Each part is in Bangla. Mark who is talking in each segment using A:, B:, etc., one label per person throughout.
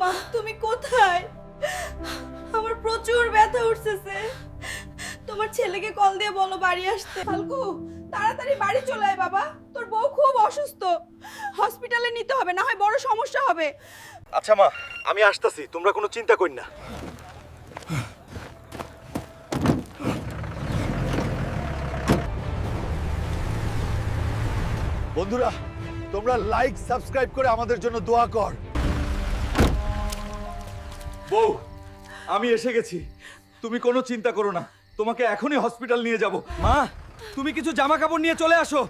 A: মা তুমি কোথায়? আমার প্রচুর ব্যথা উঠতেছে। তোমার ছেলেকে কল দিয়ে বলো বাড়ি আসতে। ফাল্গু, তাড়াতাড়ি বাড়ি চলে আয় বাবা। তোর বউ খুব অসুস্থ, হসপিটালে নিতে হবে, না হয় বড় সমস্যা হবে।
B: আচ্ছা মা, আমি আসতেছি, তোমরা কোনো চিন্তা কর না। বন্ধুরা, তোমরা লাইক সাবস্ক্রাইব করে আমাদের জন্য দোয়া কর। বউ, আমি এসে গেছি, তুমি কোনো চিন্তা করো না, তোমাকে এখনই হসপিটাল নিয়ে যাব। মা, তুমি কিছু জামা কাপড় নিয়ে চলে আসো।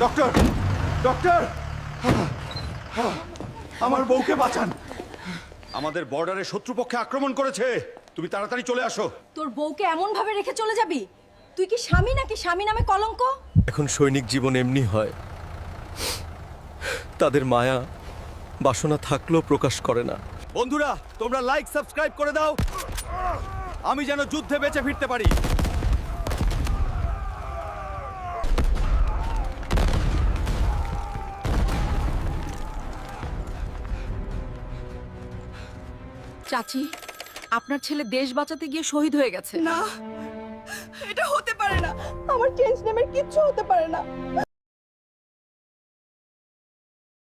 B: ডক্টর, ডক্টর, আমার বউকে বাঁচান। আমাদের বর্ডারে শত্রুপক্ষে আক্রমণ করেছে, তুমি তাড়াতাড়ি চলে আসো।
A: তোর বউকে এমন ভাবে রেখে চলে যাবি? তুই কি স্বামী নাকি স্বামী নামে কলঙ্ক?
C: এখন সৈনিক জীবন এমনি হয়, তাদের মায়া বাসনা থাকলেও প্রকাশ করে না।
B: বন্ধুরা, তোমরা লাইক সাবস্ক্রাইব করে দাও, আমি যেন যুদ্ধে বেঁচে ফিরতে পারি।
D: চাচি, আপনার ছেলে দেশ বাঁচাতে গিয়ে শহীদ হয়ে গেছে।
A: না, এটা হতে পারে না। আমার চেঞ্জ নেমের কিচ্ছু হতে পারে না।